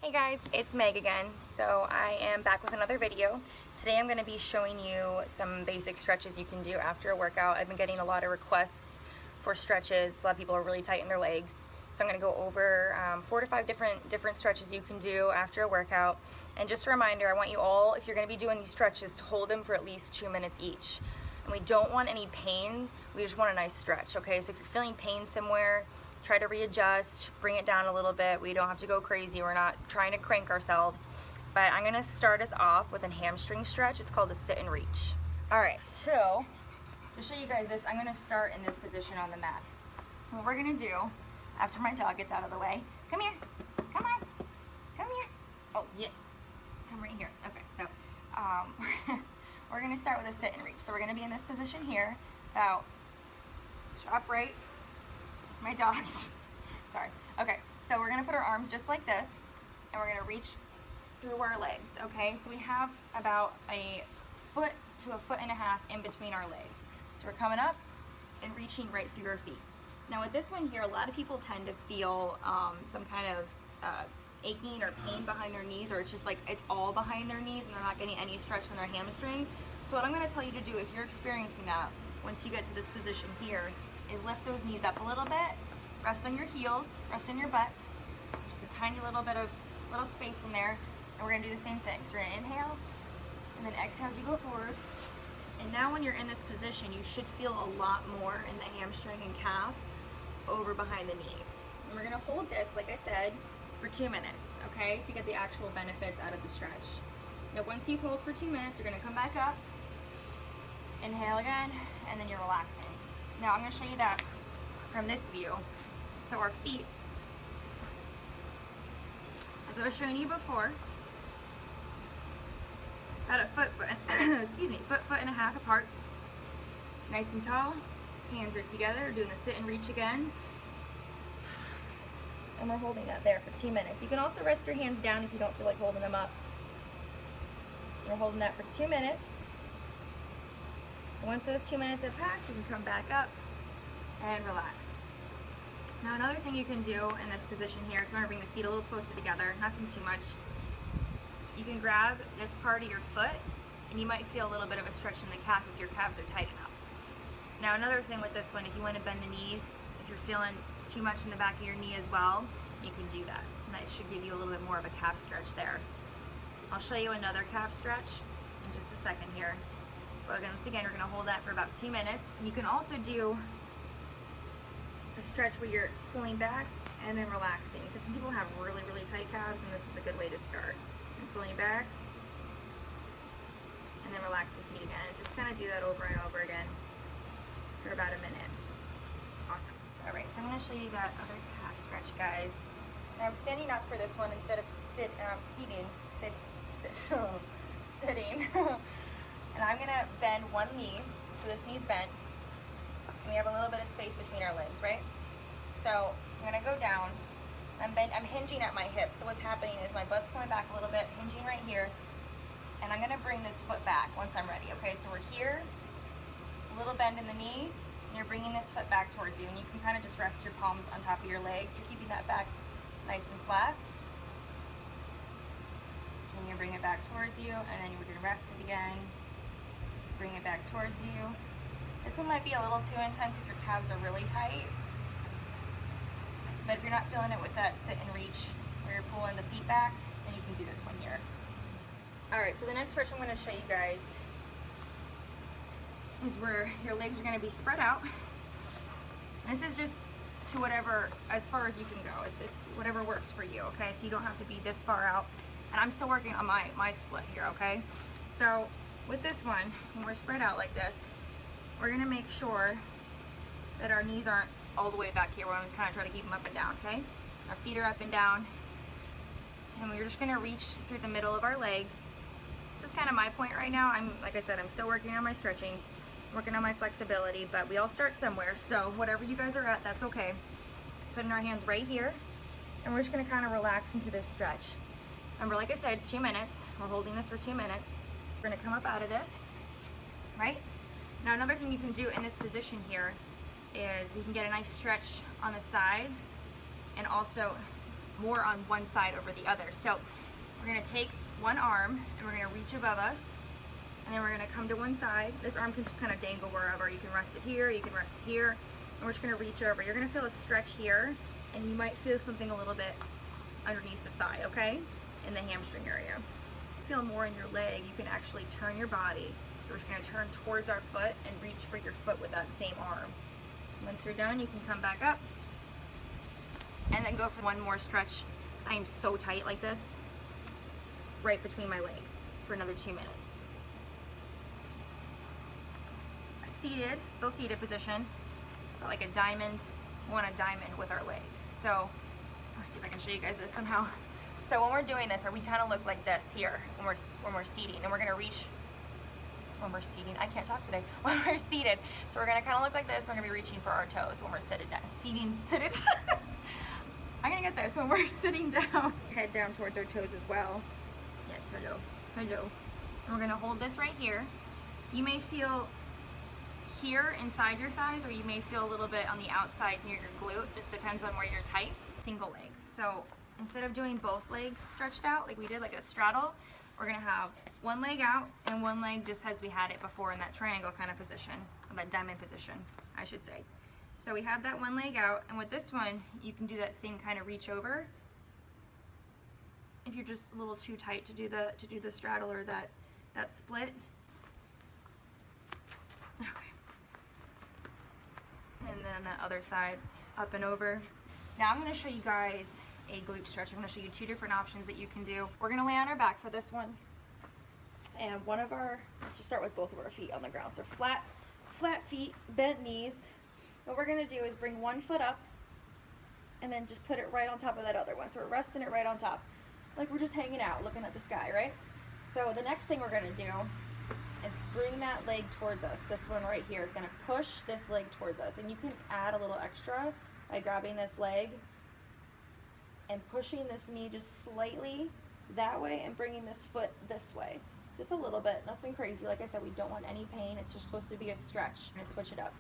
Hey guys, it's Meg again. So I am back with another video. Today I'm going to be showing you some basic stretches you can do after a workout. I've been getting a lot of requests for stretches. A lot of people are really tight in their legs. So I'm going to go over 4 to 5 different stretches you can do after a workout. And just a reminder, I want you all, if you're going to be doing these stretches, to hold them for at least 2 minutes each. And we don't want any pain, we just want a nice stretch, okay? So if you're feeling pain somewhere, try to readjust, bring it down a little bit. We don't have to go crazy. We're not trying to crank ourselves. But I'm gonna start us off with a hamstring stretch. It's called a sit and reach. All right, so to show you guys this, I'm gonna start in this position on the mat. What we're gonna do, after my dog gets out of the way, come here, come on, come here. Oh, yes, come right here. Okay, so we're gonna start with a sit and reach. So we're gonna be in this position here, about upright. My dogs. Sorry. Okay, so we're gonna put our arms just like this, and we're gonna reach through our legs. Okay, so we have about a foot to a foot and a half in between our legs. So we're coming up and reaching right through our feet. Now with this one here, a lot of people tend to feel some kind of aching or pain behind their knees, or it's just like it's all behind their knees and they're not getting any stretch in their hamstring. So what I'm going to tell you to do, if you're experiencing that, once you get to this position here, is lift those knees up a little bit, rest on your heels, rest on your butt, just a tiny little bit of little space in there, and we're going to do the same thing. So we're going to inhale, and then exhale as you go forward. And now when you're in this position, you should feel a lot more in the hamstring and calf over behind the knee. And we're going to hold this, like I said, for 2 minutes, okay, to get the actual benefits out of the stretch. Now once you've held for 2 minutes, you're going to come back up, inhale again, and then you're relaxing. Now I'm going to show you that from this view. So our feet, as I was showing you before, about a foot, excuse me, foot and a half apart, nice and tall. Hands are together, doing the sit and reach again. And we're holding that there for 2 minutes. You can also rest your hands down if you don't feel like holding them up. We're holding that for 2 minutes. Once those 2 minutes have passed, you can come back up and relax. Now another thing you can do in this position here, if you want to bring the feet a little closer together, nothing too much, you can grab this part of your foot and you might feel a little bit of a stretch in the calf if your calves are tight enough. Now another thing with this one, if you want to bend the knees, if you're feeling too much in the back of your knee as well, you can do that. And that should give you a little bit more of a calf stretch there. I'll show you another calf stretch in just a second here. But once again, we're going to hold that for about 2 minutes. And you can also do a stretch where you're pulling back and then relaxing, because some people have really, really tight calves, and this is a good way to start. And pulling back and then relax the feet again. And just kind of do that over and over again for about a minute. Awesome. All right, so I'm going to show you that other calf stretch, guys. Now I'm standing up for this one instead of sitting. And I'm gonna bend one knee, so this knee's bent, and we have a little bit of space between our legs, right? So I'm gonna go down, I'm hinging at my hips, so what's happening is my butt's coming back a little bit, hinging right here, and I'm gonna bring this foot back once I'm ready, okay? So we're here, a little bend in the knee, and you're bringing this foot back towards you, and you can kind of just rest your palms on top of your legs. You're keeping that back nice and flat. And you bring it back towards you, and then you're gonna rest it again. Bring it back towards you. This one might be a little too intense if your calves are really tight. But if you're not feeling it with that sit and reach where you're pulling the feet back, then you can do this one here. Alright, so the next stretch I'm going to show you guys is where your legs are going to be spread out. And this is just to whatever, as far as you can go. It's whatever works for you, okay? So you don't have to be this far out. And I'm still working on my split here, okay? So with this one, when we're spread out like this, we're gonna make sure that our knees aren't all the way back here. We're gonna kind of try to keep them up and down, okay? Our feet are up and down. And we're just gonna reach through the middle of our legs. This is kind of my point right now. Like I said, I'm still working on my stretching, working on my flexibility, but we all start somewhere. So whatever you guys are at, that's okay. Putting our hands right here, and we're just gonna kind of relax into this stretch. Remember, like I said, 2 minutes. We're holding this for 2 minutes. We're gonna come up out of this, right? Now another thing you can do in this position here is we can get a nice stretch on the sides and also more on one side over the other. So we're gonna take one arm and we're gonna reach above us, and then we're gonna come to one side. This arm can just kind of dangle wherever. You can rest it here, you can rest it here, and we're just gonna reach over. You're gonna feel a stretch here, and you might feel something a little bit underneath the thigh, okay? In the hamstring area. Feel more in your leg, you can actually turn your body. So we're just gonna turn towards our foot and reach for your foot with that same arm. Once you're done, you can come back up and then go for one more stretch. I am so tight like this, right between my legs for another 2 minutes. Seated, still seated position, but like a diamond. We want a diamond with our legs. So let's see if I can show you guys this somehow. So when we're doing this, or we kind of look like this here when we're seating, and we're gonna reach. When we're seating, I can't talk today. When we're seated, so we're gonna kind of look like this. We're gonna be reaching for our toes when we're seated. Seated. I'm gonna get this when we're sitting down. Head down towards our toes as well. Yes, hello. And we're gonna hold this right here. You may feel here inside your thighs, or you may feel a little bit on the outside near your glute. Just depends on where you're tight. Single leg. So instead of doing both legs stretched out like we did, like a straddle, we're gonna have one leg out and one leg just as we had it before in that triangle kind of position, or that diamond position, I should say. So we have that one leg out, and with this one, you can do that same kind of reach over. If you're just a little too tight to do the straddle or that split. Okay. And then the other side, up and over. Now I'm gonna show you guys a glute stretch. I'm gonna show you two different options that you can do. We're gonna lay on our back for this one. And let's just start with both of our feet on the ground. So flat feet, bent knees. What we're gonna do is bring one foot up and then just put it right on top of that other one. So we're resting it right on top. Like we're just hanging out, looking at the sky, right? So the next thing we're gonna do is bring that leg towards us. This one right here is gonna push this leg towards us. And you can add a little extra by grabbing this leg and pushing this knee just slightly that way and bringing this foot this way. Just a little bit, nothing crazy. Like I said, we don't want any pain. It's just supposed to be a stretch. I'm gonna switch it up.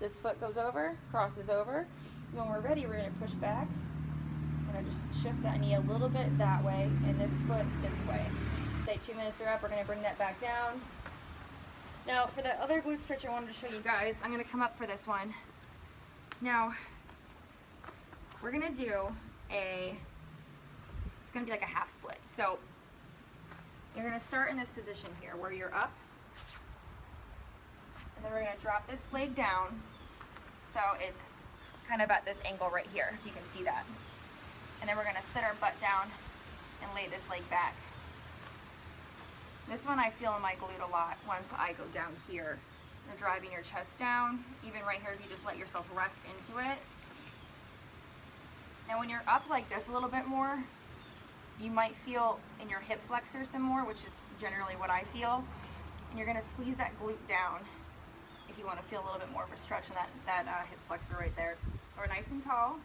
This foot goes over, crosses over. When we're ready, we're gonna push back. I'm gonna just shift that knee a little bit that way and this foot this way. Say 2 minutes are up, we're gonna bring that back down. Now for the other glute stretch I wanted to show you guys, I'm gonna come up for this one. Now, we're gonna do it's gonna be like a half split. So you're gonna start in this position here where you're up, and then we're gonna drop this leg down so it's kind of at this angle right here, if you can see that. And then we're gonna sit our butt down and lay this leg back. This one I feel in my glute a lot once I go down here. You're driving your chest down, even right here if you just let yourself rest into it. Now when you're up like this a little bit more, you might feel in your hip flexor some more, which is generally what I feel. And you're gonna squeeze that glute down if you wanna feel a little bit more of a stretch in that hip flexor right there. So we're nice and tall.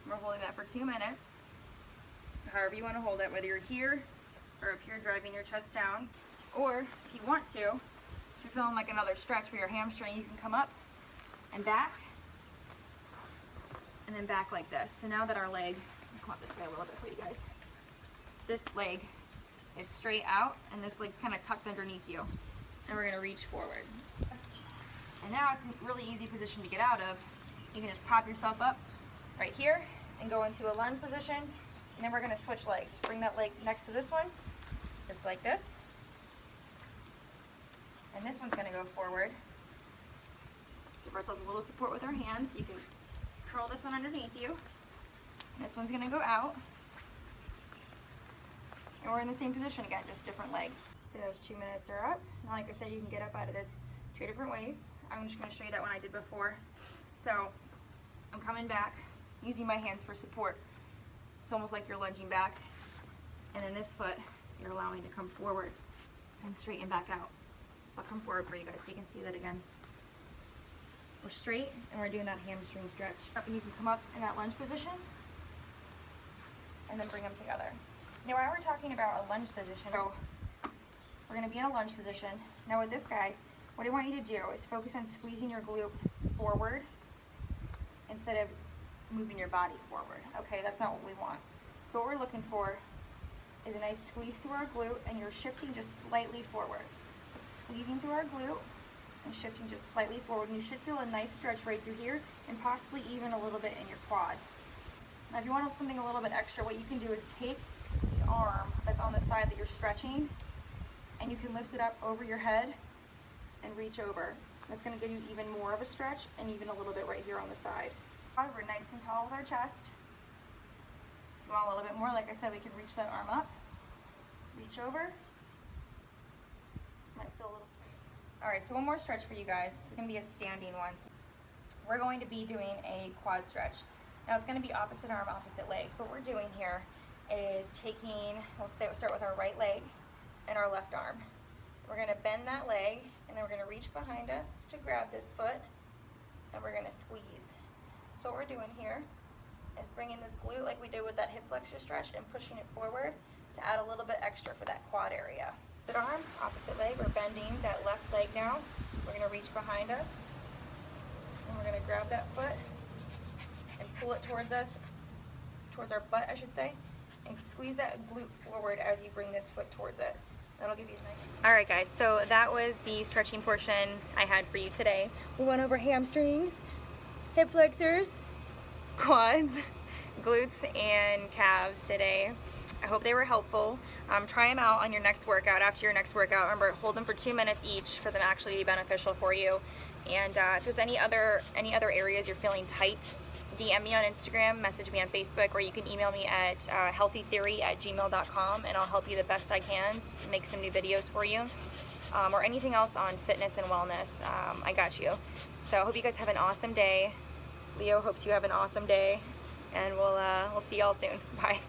We're holding that for 2 minutes. However you wanna hold it, whether you're here or up here driving your chest down. Or if you want to, if you're feeling like another stretch for your hamstring, you can come up and back, and then back like this. So now that our leg, I'll come up this way a little bit for you guys. This leg is straight out, and this leg's kind of tucked underneath you. And we're gonna reach forward. And now it's a really easy position to get out of. You can just pop yourself up right here and go into a lunge position. And then we're gonna switch legs. Just bring that leg next to this one, just like this. And this one's gonna go forward. Give ourselves a little support with our hands. You can curl this one underneath you. And this one's gonna go out. And we're in the same position again, just different leg. So those 2 minutes are up. And like I said, you can get up out of this 2 different ways. I'm just gonna show you that one I did before. So I'm coming back, using my hands for support. It's almost like you're lunging back. And then this foot, you're allowing to come forward and straighten back out. So I'll come forward for you guys so you can see that again. We're straight and we're doing that hamstring stretch. Up, and you can come up in that lunge position and then bring them together. Now while we're talking about a lunge position, so we're gonna be in a lunge position. Now with this guy, what I want you to do is focus on squeezing your glute forward instead of moving your body forward. Okay, that's not what we want. So what we're looking for is a nice squeeze through our glute, and you're shifting just slightly forward. So squeezing through our glute and shifting just slightly forward, and you should feel a nice stretch right through here and possibly even a little bit in your quad. Now if you want something a little bit extra, what you can do is take the arm that's on the side that you're stretching, and you can lift it up over your head and reach over. That's going to give you even more of a stretch and even a little bit right here on the side. We're nice and tall with our chest. You want a little bit more, like I said, we can reach that arm up, reach over. Might feel a little. All right, so one more stretch for you guys. This is going to be a standing one. So we're going to be doing a quad stretch. Now it's going to be opposite arm, opposite leg. So what we're doing here is taking, we'll start with our right leg and our left arm. We're going to bend that leg, and then we're going to reach behind us to grab this foot, and we're going to squeeze. So what we're doing here is bringing this glute like we did with that hip flexor stretch and pushing it forward to add a little bit extra for that quad area. Opposite arm, opposite leg, we're bending that left leg now. We're going to reach behind us, and we're going to grab that foot and pull it towards us, towards our butt I should say, and squeeze that glute forward as you bring this foot towards it. That'll give you a nice. All right guys, so that was the stretching portion I had for you today. We went over hamstrings, hip flexors, quads, glutes, and calves today. I hope they were helpful. Try them out on your next workout. After your next workout, remember, hold them for 2 minutes each for them to actually be beneficial for you. And if there's any other areas you're feeling tight, DM me on Instagram, message me on Facebook, or you can email me at healthytheory@gmail.com, and I'll help you the best I can make some new videos for you, or anything else on fitness and wellness. I got you. So I hope you guys have an awesome day. Leo hopes you have an awesome day, and we'll see y'all soon. Bye.